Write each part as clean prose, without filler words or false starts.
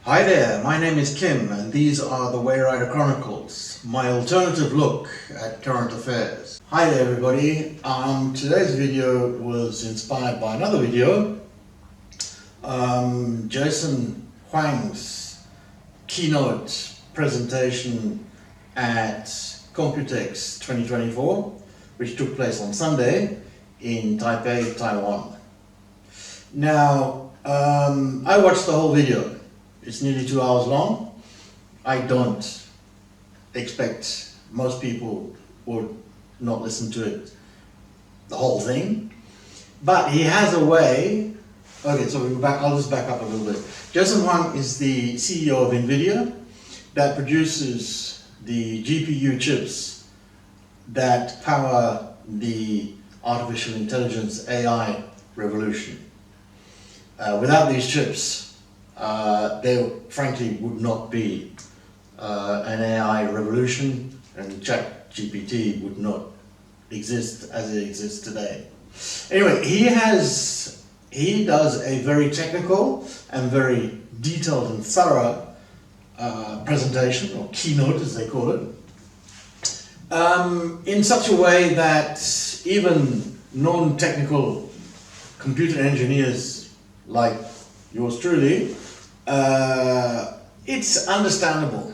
Hi there, my name is Kim and these are the Wayrider Chronicles, my alternative look at current affairs. Hi there everybody, today's video was inspired by another video, Jason Huang's keynote presentation at Computex 2024, which took place on Sunday in Taipei, Taiwan. Now, I watched the whole video. It's nearly 2 hours long. I don't expect most people would not listen to it, the whole thing. But he has a way. Okay, so I'll just back up a little bit. Jason Huang is the CEO of NVIDIA that produces the GPU chips that power the artificial intelligence AI revolution. Without these chips, there frankly would not be an AI revolution, and ChatGPT would not exist as it exists today. Anyway, he does a very technical and very detailed and thorough presentation, or keynote as they call it, in such a way that even non-technical computer engineers like yours truly, it's understandable.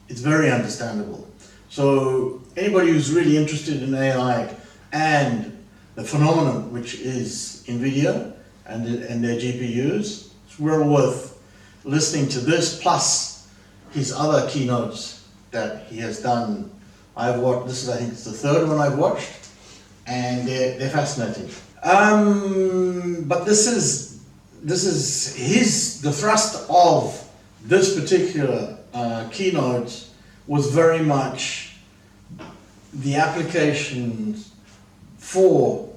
It's very understandable. So anybody who's really interested in AI and the phenomenon which is NVIDIA and their GPUs, it's well worth listening to this, plus his other keynotes that he has done. I've watched, I think it's the third one I've watched, and they're fascinating. But this is the thrust of this particular keynote was very much the applications for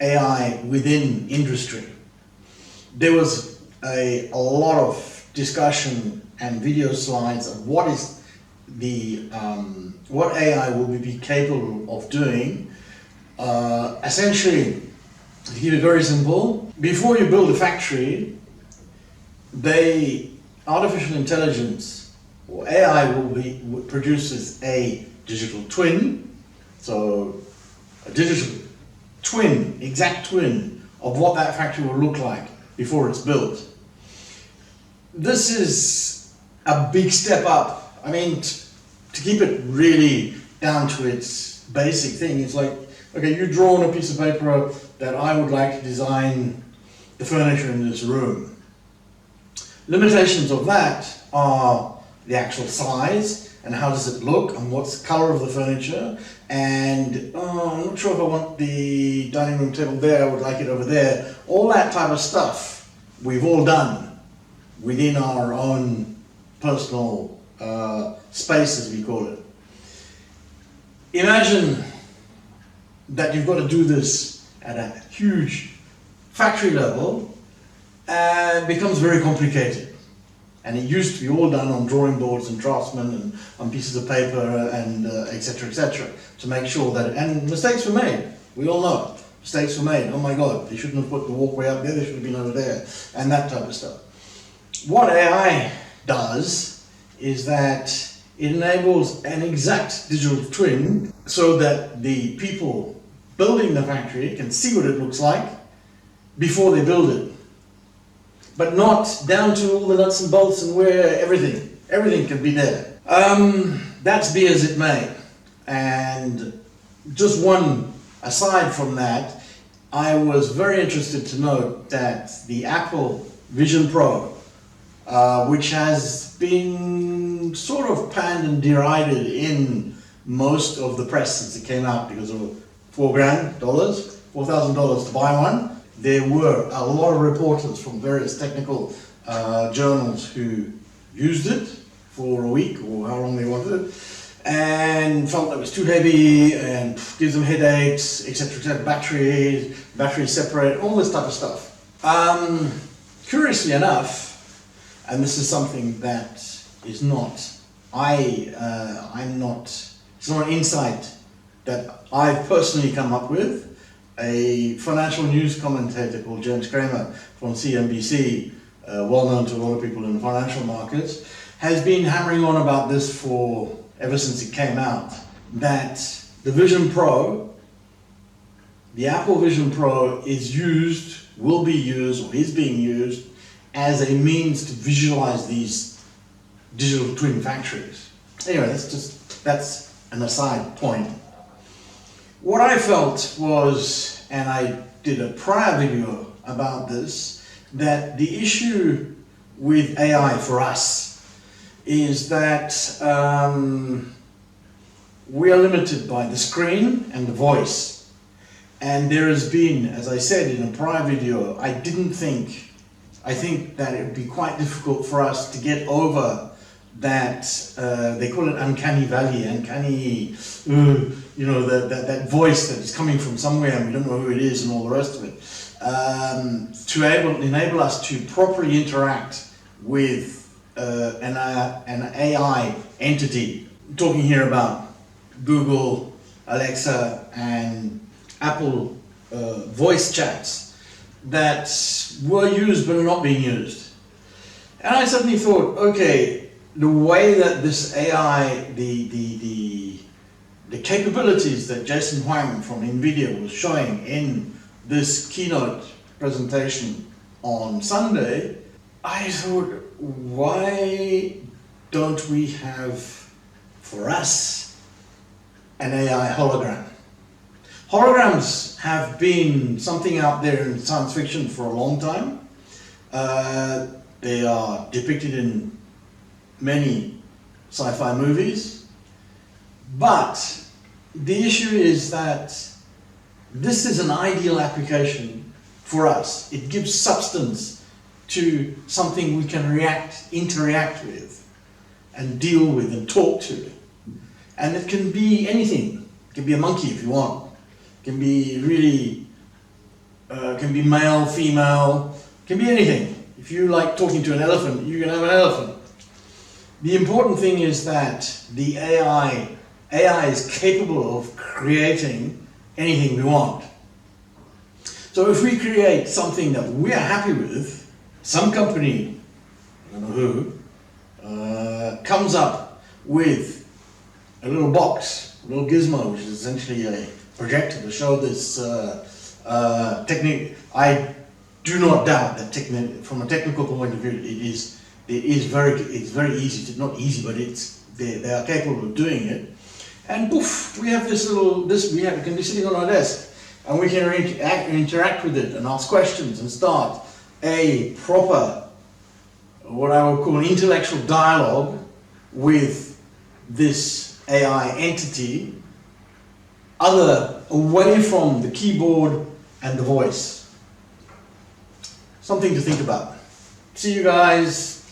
AI within industry. There was a lot of discussion and video slides of what AI will be capable of doing. Essentially, to keep it very simple, before you build a factory, artificial intelligence or AI produces a digital twin, so a digital twin, exact twin of what that factory will look like before it's built. This is a big step up. I mean, to keep it really down to its basic thing, it's like, okay, you draw on a piece of paper that I would like to design the furniture in this room. Limitations of that are the actual size and how does it look and what's the color of the furniture, and I'm not sure if I want the dining room table there, I would like it over there. All that type of stuff we've all done within our own personal space, as we call it. Imagine that you've got to do this at a huge factory level, and becomes very complicated. And it used to be all done on drawing boards and draftsmen and on pieces of paper and etc. to make sure that, and mistakes were made. We all know mistakes were made. Oh my God, they shouldn't have put the walkway up there, they should have been over there, and that type of stuff. What AI does is that it enables an exact digital twin so that the people building the factory can see what it looks like before they build it. But not down to all the nuts and bolts and where everything can be there. That's be as it may. And just one aside from that, I was very interested to note that the Apple Vision Pro, which has been sort of panned and derided in most of the press since it came out because of $4,000 to buy one. There were a lot of reporters from various technical journals who used it for a week or how long they wanted it, and felt that it was too heavy and gives them headaches, etc. Batteries separate, all this type of stuff. Curiously enough, and this is something that is not, it's not an insight that I've personally come up with. A financial news commentator called James Cramer from CNBC well known to a lot of people in the financial markets, has been hammering on about this for ever since it came out, that the Vision Pro, the Apple Vision Pro is used, will be used, or is being used as a means to visualize these digital twin factories. Anyway, that's an aside point. What I felt was, and I did a prior video about this, that the issue with AI for us is that we are limited by the screen and the voice. And there has been, as I said in a prior video, I think that it would be quite difficult for us to get over that, they call it uncanny valley, uncanny, that voice that is coming from somewhere and we don't know who it is and all the rest of it, to enable us to properly interact with an AI entity. I'm talking here about Google, Alexa, and Apple voice chats that were used but are not being used. And I suddenly thought, okay, the way that this AI, the capabilities that Jason Huang from NVIDIA was showing in this keynote presentation on Sunday, I thought, why don't we have, for us, an AI hologram? Holograms have been something out there in science fiction for a long time. They are depicted in many sci-fi movies, but the issue is that this is an ideal application for us. It gives substance to something we can interact with and deal with and talk to. And it can be anything. It can be a monkey if you want. It can be really, can be male, female, it can be anything. If you like talking to an elephant, you can have an elephant. The important thing is that the AI is capable of creating anything we want. So if we create something that we are happy with, some company, I don't know who, comes up with a little box, a little gizmo, which is essentially a projector to show this technique. I do not doubt that from a technical point of view, it's very easy, not easy, but they are capable of doing it. And poof, we have it can be sitting on our desk, and we can interact with it and ask questions and start a proper, what I would call an intellectual dialogue with this AI entity, away from the keyboard and the voice. Something to think about. See you guys.